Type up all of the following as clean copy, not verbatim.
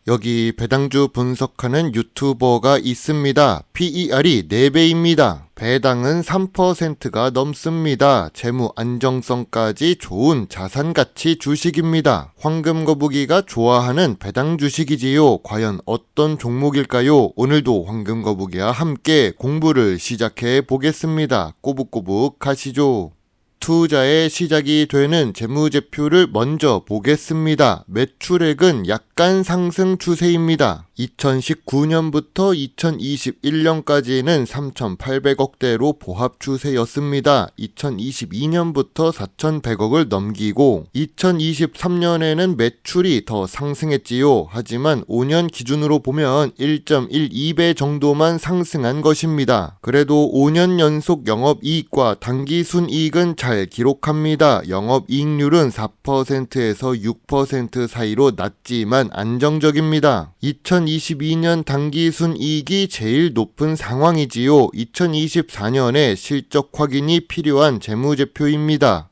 여기 배당주 분석하는 유튜버가 있습니다. PER이 4배입니다. 배당은 3%가 넘습니다. 재무 안정성까지 좋은 자산가치 주식입니다. 황금거북이가 좋아하는 배당 주식이지요. 과연 어떤 종목일까요? 오늘도 황금거북이와 함께 공부를 시작해 보겠습니다. 꼬북꼬북 가시죠. 투자의 시작이 되는 재무제표를 먼저 보겠습니다. 매출액은 약간 상승 추세입니다. 2019년부터 2021년까지는 3,800억대로 보합 추세였습니다. 2022년부터 4,100억을 넘기고 2023년에는 매출이 더 상승했지요. 하지만 5년 기준으로 보면 1.12배 정도만 상승한 것입니다. 그래도 5년 연속 영업이익과 당기순이익은 잘 기록합니다. 영업이익률은 4%에서 6% 사이로 낮지만 안정적입니다. 2022년 당기순이익이 제일 높은 상황이지요. 2024년에 실적 확인이 필요한 재무제표입니다.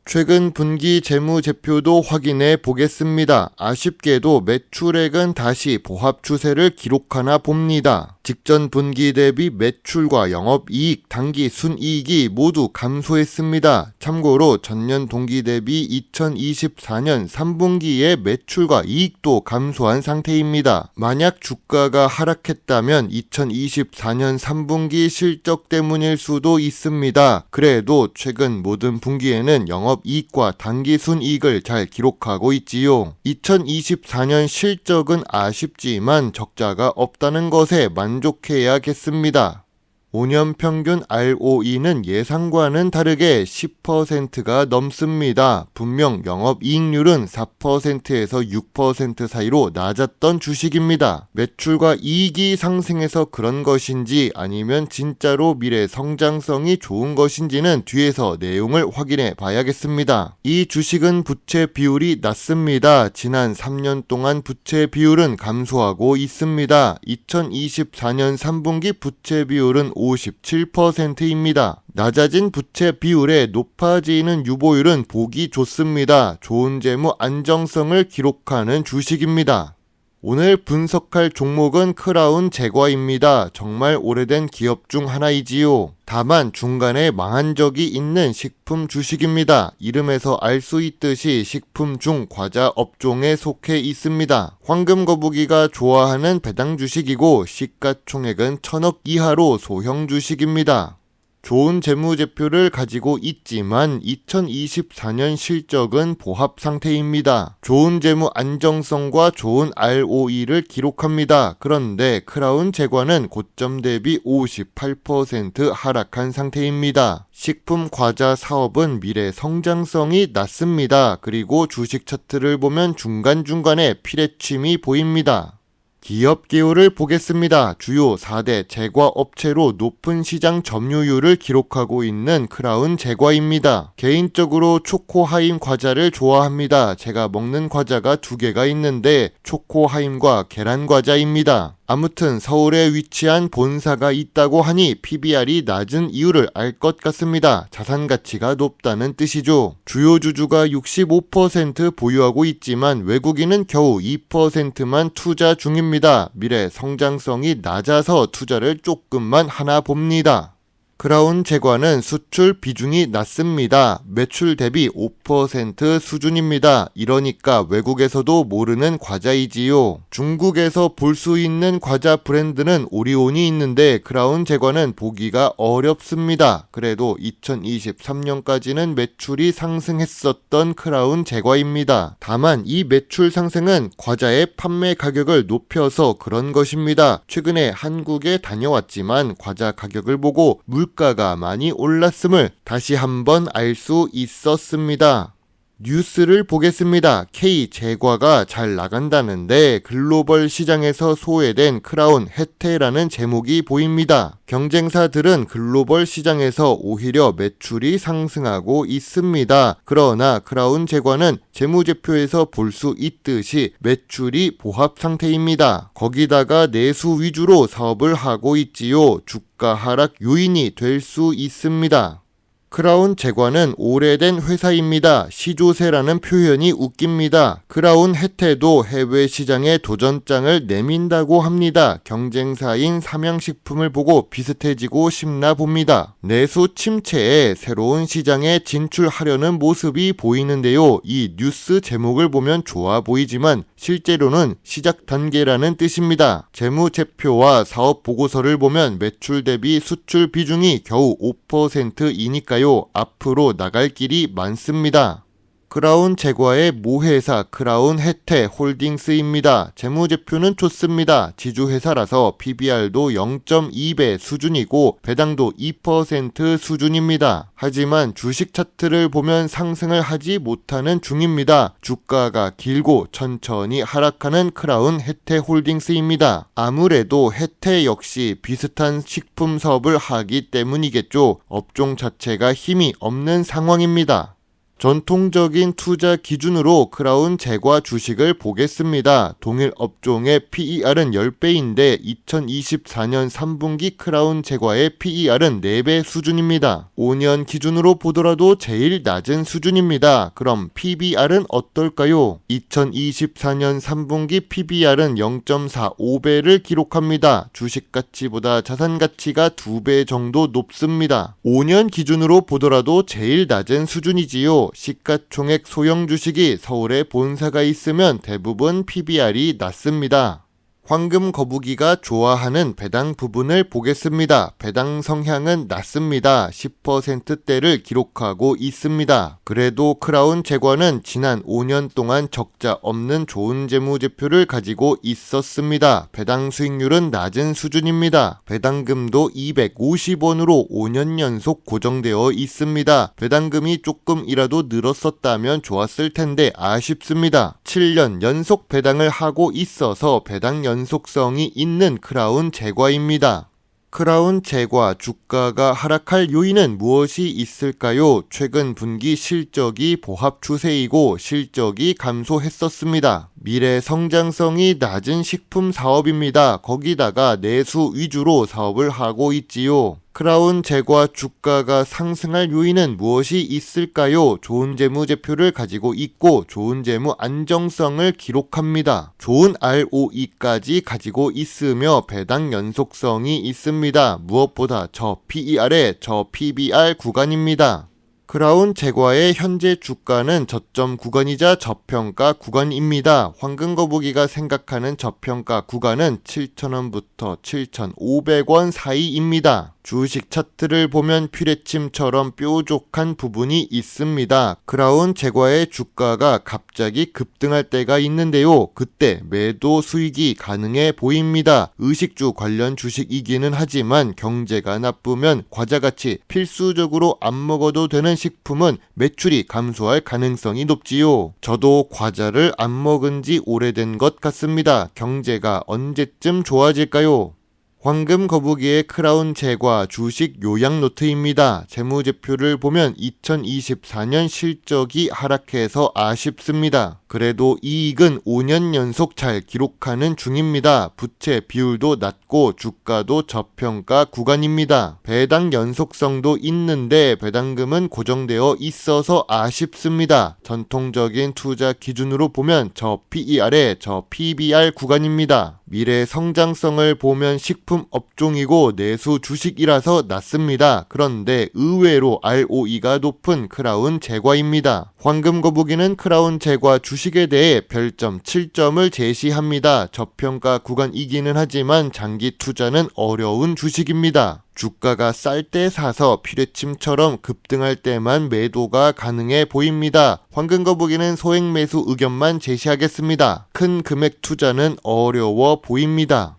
최근 분기 재무제표도 확인해 보겠습니다. 아쉽게도 매출액은 다시 보합 추세를 기록하나 봅니다. 직전 분기 대비 매출과 영업이익, 당기순이익이 모두 감소했습니다. 참고로 전년 동기 대비 2024년 3분기의 매출과 이익도 감소한 상태입니다. 만약 주가가 하락했다면 2024년 3분기 실적 때문일 수도 있습니다. 그래도 최근 모든 분기에는 영업이익과 당기순이익을 잘 기록하고 있지요. 2024년 실적은 아쉽지만 적자가 없다는 것에 만족해야겠습니다. 5년 평균 ROE는 예상과는 다르게 10%가 넘습니다. 분명 영업이익률은 4%에서 6% 사이로 낮았던 주식입니다. 매출과 이익이 상승해서 그런 것인지 아니면 진짜로 미래 성장성이 좋은 것인지는 뒤에서 내용을 확인해 봐야겠습니다. 이 주식은 부채 비율이 낮습니다. 지난 3년 동안 부채 비율은 감소하고 있습니다. 2024년 3분기 부채 비율은 57%입니다. 낮아진 부채 비율에 높아지는 유보율은 보기 좋습니다. 좋은 재무 안정성을 기록하는 주식입니다. 오늘 분석할 종목은 크라운 제과입니다. 정말 오래된 기업 중 하나이지요. 다만 중간에 망한 적이 있는 식품 주식입니다. 이름에서 알 수 있듯이 식품 중 과자 업종에 속해 있습니다. 황금거북이가 좋아하는 배당 주식이고 시가총액은 1,000억 이하로 소형 주식입니다. 좋은 재무제표를 가지고 있지만 2024년 실적은 보합 상태입니다. 좋은 재무 안정성과 좋은 ROE를 기록합니다. 그런데 크라운 제과는 고점 대비 58% 하락한 상태입니다. 식품 과자 사업은 미래 성장성이 낮습니다. 그리고 주식 차트를 보면 중간중간에 피레침이 보입니다. 기업 기호를 보겠습니다. 주요 4대 제과 업체로 높은 시장 점유율을 기록하고 있는 크라운 제과입니다. 개인적으로 초코하임 과자를 좋아합니다. 제가 먹는 과자가 2개가 있는데 초코하임과 계란 과자입니다. 아무튼 서울에 위치한 본사가 있다고 하니 PBR이 낮은 이유를 알 것 같습니다. 자산 가치가 높다는 뜻이죠. 주요 주주가 65% 보유하고 있지만 외국인은 겨우 2%만 투자 중입니다. 미래 성장성이 낮아서 투자를 조금만 하나 봅니다. 크라운 제과는 수출 비중이 낮습니다. 매출 대비 5% 수준입니다. 이러니까 외국에서도 모르는 과자이지요. 중국에서 볼 수 있는 과자 브랜드는 오리온이 있는데 크라운 제과는 보기가 어렵습니다. 그래도 2023년까지는 매출이 상승했었던 크라운 제과입니다. 다만 이 매출 상승은 과자의 판매 가격을 높여서 그런 것입니다. 최근에 한국에 다녀왔지만 과자 가격을 보고 물가가 많이 올랐음을 다시 한번 알 수 있었습니다. 뉴스를 보겠습니다. K제과가 잘 나간다는데 글로벌 시장에서 소외된 크라운 혜태라는 제목이 보입니다. 경쟁사들은 글로벌 시장에서 오히려 매출이 상승하고 있습니다. 그러나 크라운 제과는 재무제표에서 볼 수 있듯이 매출이 보합 상태입니다. 거기다가 내수 위주로 사업을 하고 있지요. 주가 하락 요인이 될 수 있습니다. 크라운 제과는 오래된 회사입니다. 시조세라는 표현이 웃깁니다. 크라운 혜태도 해외 시장에 도전장을 내민다고 합니다. 경쟁사인 삼양식품을 보고 비슷해지고 싶나 봅니다. 내수 침체에 새로운 시장에 진출하려는 모습이 보이는데요. 이 뉴스 제목을 보면 좋아 보이지만 실제로는 시작 단계라는 뜻입니다. 재무제표와 사업보고서를 보면 매출 대비 수출 비중이 겨우 5%이니까요. 앞으로 나갈 길이 많습니다. 크라운 제과의 모회사 크라운 혜태 홀딩스입니다. 재무제표는 좋습니다. 지주회사라서 PBR도 0.2배 수준이고 배당도 2% 수준입니다. 하지만 주식 차트를 보면 상승을 하지 못하는 중입니다. 주가가 길고 천천히 하락하는 크라운 혜태 홀딩스입니다. 아무래도 혜태 역시 비슷한 식품 사업을 하기 때문이겠죠. 업종 자체가 힘이 없는 상황입니다. 전통적인 투자 기준으로 크라운 제과 주식을 보겠습니다. 동일 업종의 PER은 10배인데 2024년 3분기 크라운 제과의 PER은 4배 수준입니다. 5년 기준으로 보더라도 제일 낮은 수준입니다. 그럼 PBR은 어떨까요? 2024년 3분기 PBR은 0.45배를 기록합니다. 주식 가치보다 자산 가치가 2배 정도 높습니다. 5년 기준으로 보더라도 제일 낮은 수준이지요. 시가총액 소형 주식이 서울에 본사가 있으면 대부분 PBR이 낮습니다. 황금 거북이가 좋아하는 배당 부분을 보겠습니다. 배당 성향은 낮습니다. 10%대를 기록하고 있습니다. 그래도 크라운 제과는 지난 5년 동안 적자 없는 좋은 재무제표를 가지고 있었습니다. 배당 수익률은 낮은 수준입니다. 배당금도 250원으로 5년 연속 고정되어 있습니다. 배당금이 조금이라도 늘었었다면 좋았을 텐데 아쉽습니다. 7년 연속 배당을 하고 있어서 배당 연속성이 있는 크라운 제과입니다. 크라운 제과 주가가 하락할 요인은 무엇이 있을까요? 최근 분기 실적이 보합 추세이고 실적이 감소했었습니다. 미래 성장성이 낮은 식품 사업입니다. 거기다가 내수 위주로 사업을 하고 있지요. 크라운 제과 주가가 상승할 요인은 무엇이 있을까요? 좋은 재무제표를 가지고 있고 좋은 재무 안정성을 기록합니다. 좋은 ROE까지 가지고 있으며 배당 연속성이 있습니다. 무엇보다 저 PER에 저 PBR 구간입니다. 크라운 제과의 현재 주가는 저점 구간이자 저평가 구간입니다. 황금거북이가 생각하는 저평가 구간은 7,000원부터 7,500원 사이입니다. 주식 차트를 보면 퓨레침처럼 뾰족한 부분이 있습니다. 크라운 제과의 주가가 갑자기 급등할 때가 있는데요. 그때 매도 수익이 가능해 보입니다. 의식주 관련 주식이기는 하지만 경제가 나쁘면 과자같이 필수적으로 안 먹어도 되는 식품은 매출이 감소할 가능성이 높지요. 저도 과자를 안 먹은 지 오래된 것 같습니다. 경제가 언제쯤 좋아질까요? 황금거북이의 크라운 제과 주식 요약 노트입니다. 재무제표를 보면 2024년 실적이 하락해서 아쉽습니다. 그래도 이익은 5년 연속 잘 기록하는 중입니다. 부채 비율도 낮고 주가도 저평가 구간입니다. 배당 연속성도 있는데 배당금은 고정되어 있어서 아쉽습니다. 전통적인 투자 기준으로 보면 저 PER에 저 PBR 구간입니다. 미래 성장성을 보면 식품 업종이고 내수 주식이라서 낮습니다. 그런데 의외로 ROE가 높은 크라운 제과입니다. 황금거북이는 크라운 제과 주식에 대해 별점 7점을 제시합니다. 저평가 구간이기는 하지만 장기 투자는 어려운 주식입니다. 주가가 쌀 때 사서 퓨레침처럼 급등할 때만 매도가 가능해 보입니다. 황금거북이는 소액 매수 의견만 제시하겠습니다. 큰 금액 투자는 어려워 보입니다.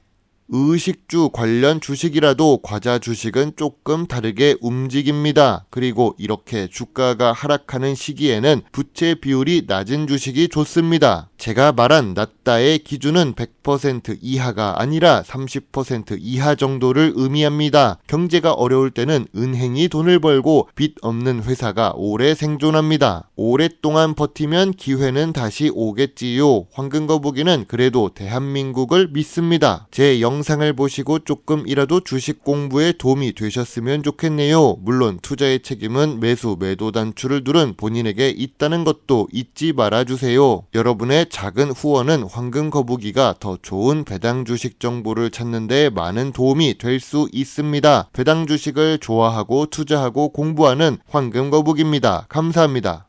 의식주 관련 주식이라도 과자 주식은 조금 다르게 움직입니다. 그리고 이렇게 주가가 하락하는 시기에는 부채 비율이 낮은 주식이 좋습니다. 제가 말한 낮다의 기준은 100% 이하가 아니라 30% 이하 정도를 의미합니다. 경제가 어려울 때는 은행이 돈을 벌고 빚 없는 회사가 오래 생존합니다. 오랫동안 버티면 기회는 다시 오겠지요. 황금거북이는 그래도 대한민국을 믿습니다. 제 영상 영상을 보시고 조금이라도 주식 공부에 도움이 되셨으면 좋겠네요. 물론 투자의 책임은 매수, 매도 단추를 누른 본인에게 있다는 것도 잊지 말아주세요. 여러분의 작은 후원은 황금 거북이가 더 좋은 배당 주식 정보를 찾는 데 많은 도움이 될 수 있습니다. 배당 주식을 좋아하고 투자하고 공부하는 황금 거북입니다. 감사합니다.